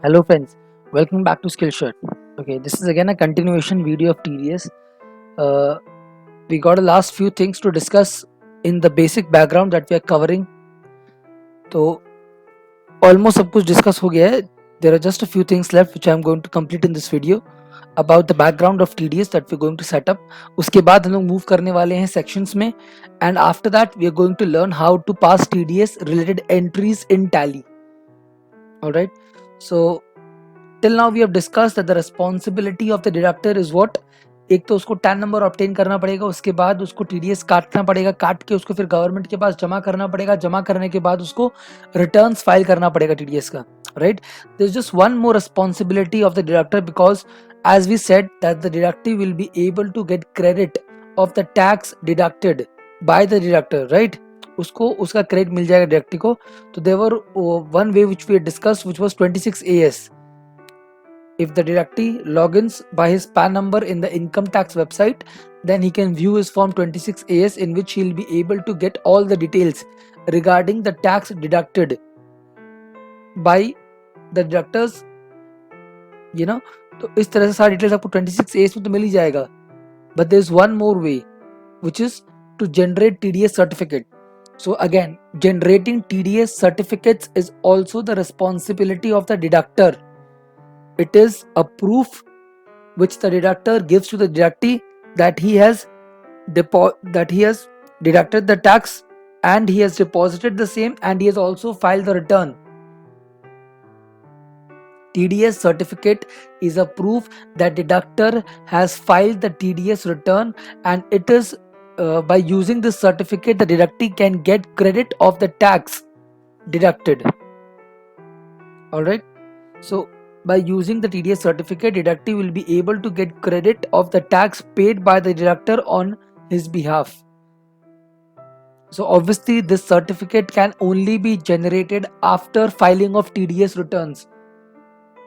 Hello friends, welcome back to Skillshare. Okay, this is again a continuation video of TDS. Uh, we got a last few things to discuss in the basic background that we are covering. तो almost सब कुछ discuss हो गया है. There are just a few things left which I am going to complete in this video about the background of TDS that we are going to set up. उसके बाद हम लोग move करने वाले हैं sections में, and after that we are going to learn how to pass TDS related entries in Tally. Alright, so till now we have discussed that the responsibility of the deductor is what. एक तो उसको tan number obtain करना पड़ेगा, उसके बाद उसको TDS काटना पड़ेगा, काट के उसको फिर गवर्नमेंट के पास जमा करना पड़ेगा, जमा करने के बाद उसको रिटर्न्स फाइल करना पड़ेगा टीडीएस का, right. There is just one more responsibility of the deductor because as we said that the deductee will be able to get credit of the tax deducted by the deductor, right. उसको उसका credit मिल जाएगा deductee को. तो there were one way which we discussed which was 26AS. If the deductee logins by his PAN number in the income tax website, then he can view his form 26AS in which he'll be able to get all the details regarding the tax deducted by the deductors, you know. तो इस तरह से सारी details आपको 26AS में तो मिल ही जाएगा. But there is one more way which is to generate TDS certificate. So again, generating TDS certificates is also the responsibility of the deductor. It is a proof which the deductor gives to the deductee that he has deducted the tax and he has deposited the same and he has also filed the return. TDS certificate is a proof that deductor has filed the TDS return, and it is by using this certificate the deductee can get credit of the tax deducted. Alright, so by using the TDS certificate, deductee will be able to get credit of the tax paid by the deductor on his behalf. So obviously this certificate can only be generated after filing of TDS returns.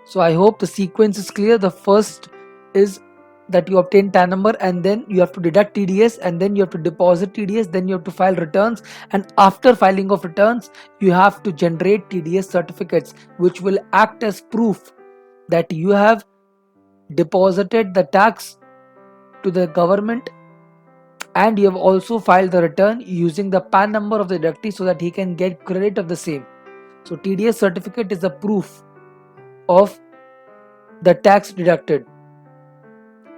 So I hope the sequence is clear. The first is that you obtain TAN number, and then you have to deduct TDS, and then you have to deposit TDS, then you have to file returns, and after filing of returns you have to generate TDS certificates which will act as proof that you have deposited the tax to the government and you have also filed the return using the PAN number of the deductee so that he can get credit of the same. So TDS certificate is a proof of the tax deducted.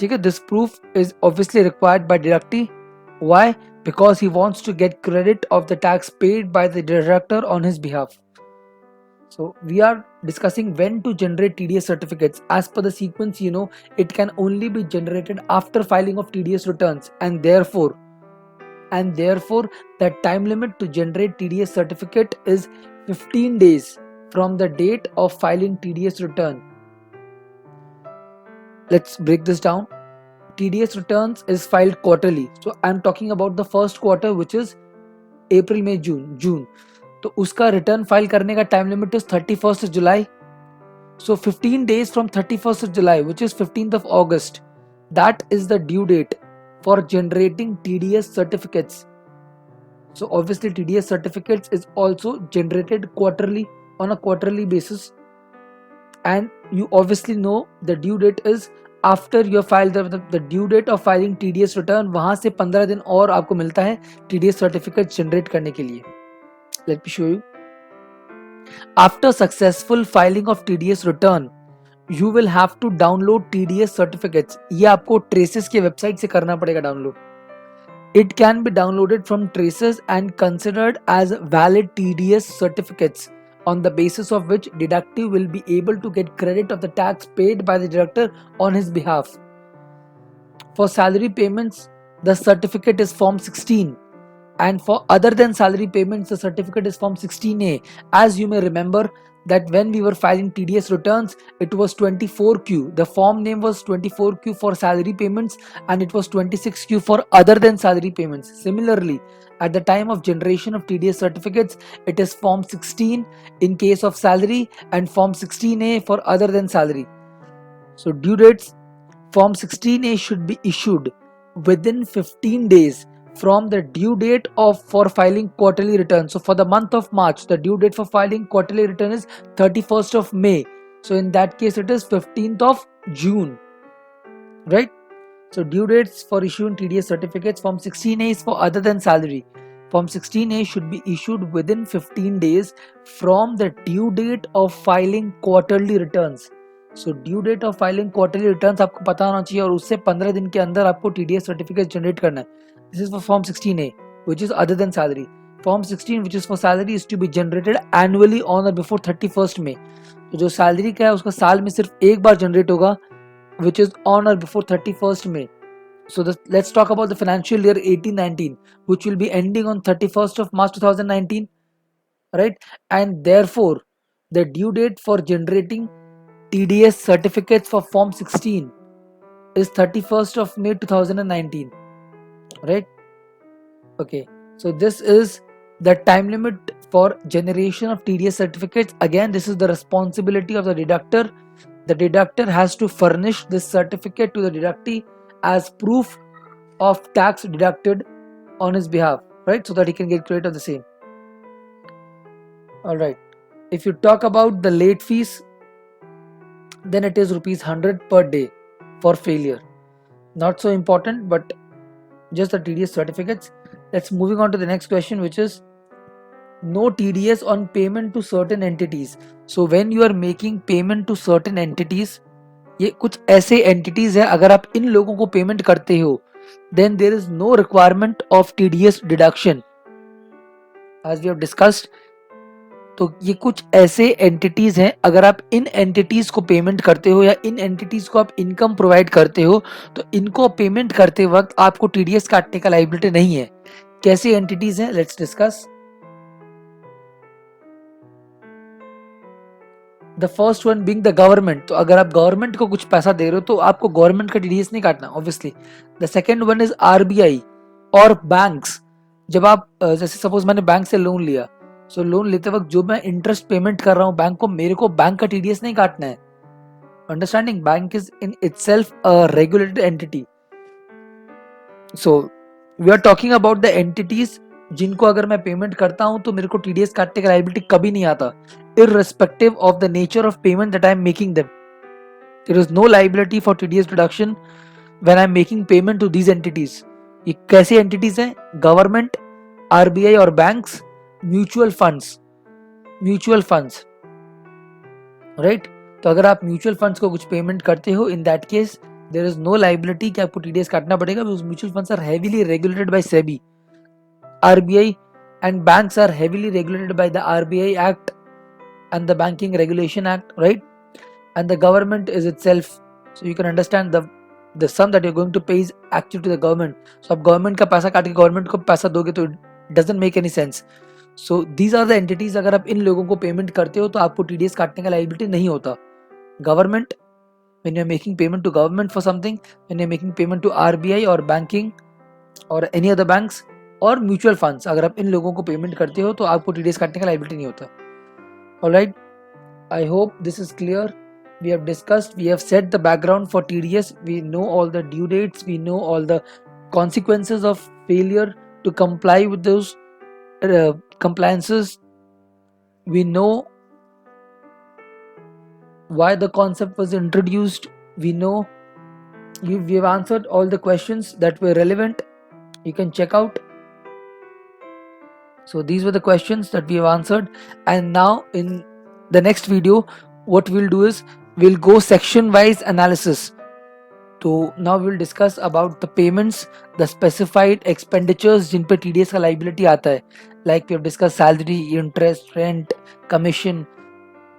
Okay, this proof is obviously required by deductee. Why? Because he wants to get credit of the tax paid by the deductor on his behalf. So we are discussing when to generate TDS certificates. As per the sequence, it can only be generated after filing of TDS returns, and therefore the time limit to generate TDS certificate is 15 days from the date of filing TDS return. Let's break this down. TDS returns is filed quarterly. So I'm talking about the first quarter, which is April, May, June. तो उसका return file करने का time limit is 31st July. So 15 days from 31st July, which is 15th of August, that is the due date for generating TDS certificates. So obviously TDS certificates is also generated quarterly on a quarterly basis, and you obviously know the due date is after you file the due date of filing TDS return. वहां से 15 दिन और आपको मिलता है TDS certificate generate करने के लिए. Let me show you. After successful filing of TDS return, you will have to download TDS certificates. ये आपको Traces के वेबसाइट से करना पड़ेगा download. It can be downloaded from Traces and considered as valid TDS certificates, on the basis of which deductee will be able to get credit of the tax paid by the deductor on his behalf. For salary payments, the certificate is Form 16. And for other than salary payments, the certificate is Form 16A. As you may remember that when we were filing TDS returns, it was 24Q. The form name was 24Q for salary payments, and it was 26Q for other than salary payments. Similarly, at the time of generation of TDS certificates, it is Form 16 in case of salary and Form 16A for other than salary. So due dates, Form 16A should be issued within 15 days from the due date for filing quarterly return. So for the month of March, the due date for filing quarterly return is 31st of May. So in that case it is 15th of June, right? So due dates for issuing TDS certificates, Form 16A is for other than salary. Form 16A should be issued within 15 days from the due date of filing quarterly returns. So due date of filing quarterly returns आपको पता होना चाहिए और उससे 15 दिन के अंदर आपको TDS certificate generate करना है. This is for Form 16A, which is other than salary. Form 16, which is for salary, is to be generated annually on or before 31st May. तो जो सैलरी का है उसका साल में सिर्फ एक बार जनरेट होगा, which is on or before 31st May. So let's talk about the financial year 18-19, which will be ending on 31st of March 2019, right? And therefore, the due date for generating TDS certificates for Form 16 is 31st of May 2019, right? Okay, so this is the time limit for generation of TDS certificates. Again, this is the responsibility of the deductor. The deductor has to furnish this certificate to the deductee as proof of tax deducted on his behalf, right? So that he can get credit of the same. All right. If you talk about the late fees, then it is rupees 100 per day for failure. Not so important, but just the TDS certificates. Let's moving on to the next question, which is no TDS on payment to certain entities. So when you are making payment to certain entities, ये कुछ ऐसे entities है, अगर आप इन लोगों को payment करते हो, then there is no requirement of TDS deduction, as we have discussed. तो ये कुछ ऐसे एंटिटीज हैं, अगर आप इन एंटिटीज को पेमेंट करते हो या इन एंटिटीज को आप इनकम प्रोवाइड करते हो, तो इनको पेमेंट करते वक्त आपको टीडीएस काटने का लायबिलिटी नहीं है. कैसी एंटिटीज हैं, let's discuss. The first one being the government. तो अगर आप गवर्नमेंट को कुछ पैसा दे रहे हो तो आपको गवर्नमेंट का टीडीएस नहीं काटना, obviously. The second one is RBI और बैंक्स. जब आप जैसे सपोज मैंने बैंक से लोन लिया, सो लोन लेते वक्त जो मैं इंटरेस्ट पेमेंट कर रहा हूँ बैंक को, मेरे को बैंक का टीडीएस नहीं काटना है. Understanding, bank is in itself a regulated entity. So we are talking about the entities जिनको अगर मैं पेमेंट करता हूं तो मेरे को टीडीएस काटने का लायबिलिटी कभी नहीं आता, irrespective of the nature of payment that I am making them. There is no liability for TDS deduction when I am making payment to these entities. ये कैसी एंटिटीज हैं? गवर्नमेंट, आरबीआई और banks, mutual funds, right? तो अगर आप mutual funds को कुछ payment करते हो, in that case there is no liability कि आपको टीडीएस काटना पड़ेगा, because mutual funds are heavily regulated by SEBI. RBI and banks are heavily regulated by the RBI Act and the Banking Regulation Act, right? And the government is itself, so you can understand the sum that you're going to pay is actually to the government. So आप government का पैसा काट के government को पैसा दोगे तो it doesn't make any sense. So these are the entities, अगर आप इन लोगों को पेमेंट करते हो तो आपको TDS काटने का liability नहीं होता. Government, when you're making payment to government for something, when you're making payment to RBI or banking or any other banks, और म्यूचुअल फंड्स, अगर आप इन लोगों को पेमेंट करते हो तो आपको टीडीएस काटने का लायबिलिटी नहीं होता. Alright, I hope this is clear. We have discussed, we have set the background for TDS. We know all the due dates, we know all the consequences of failure to comply with those compliances. We know why the concept was introduced. We know we have answered all the questions that were relevant. You can check out. So these were the questions that we have answered, and now in the next video what we'll do is we'll go section wise analysis. So now we'll discuss about the payments, the specified expenditures जिन पे TDS का liability आता है, like we have discussed salary, interest, rent, commission,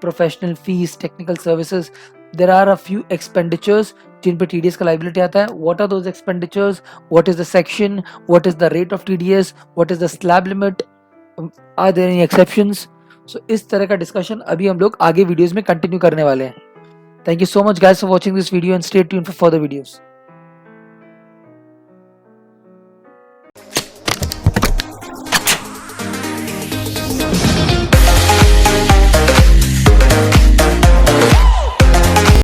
professional fees, technical services. There are a few expenditures जिन पे TDS का liability आता है. What are those expenditures? What is the section? What is the rate of TDS? What is the slab limit? Are there any exceptions? So इस तरह का discussion अभी हम लोग आगे वीडियोस में कंटिन्यू करने वाले हैं. Thank you so much guys for watching this video and stay tuned for further videos.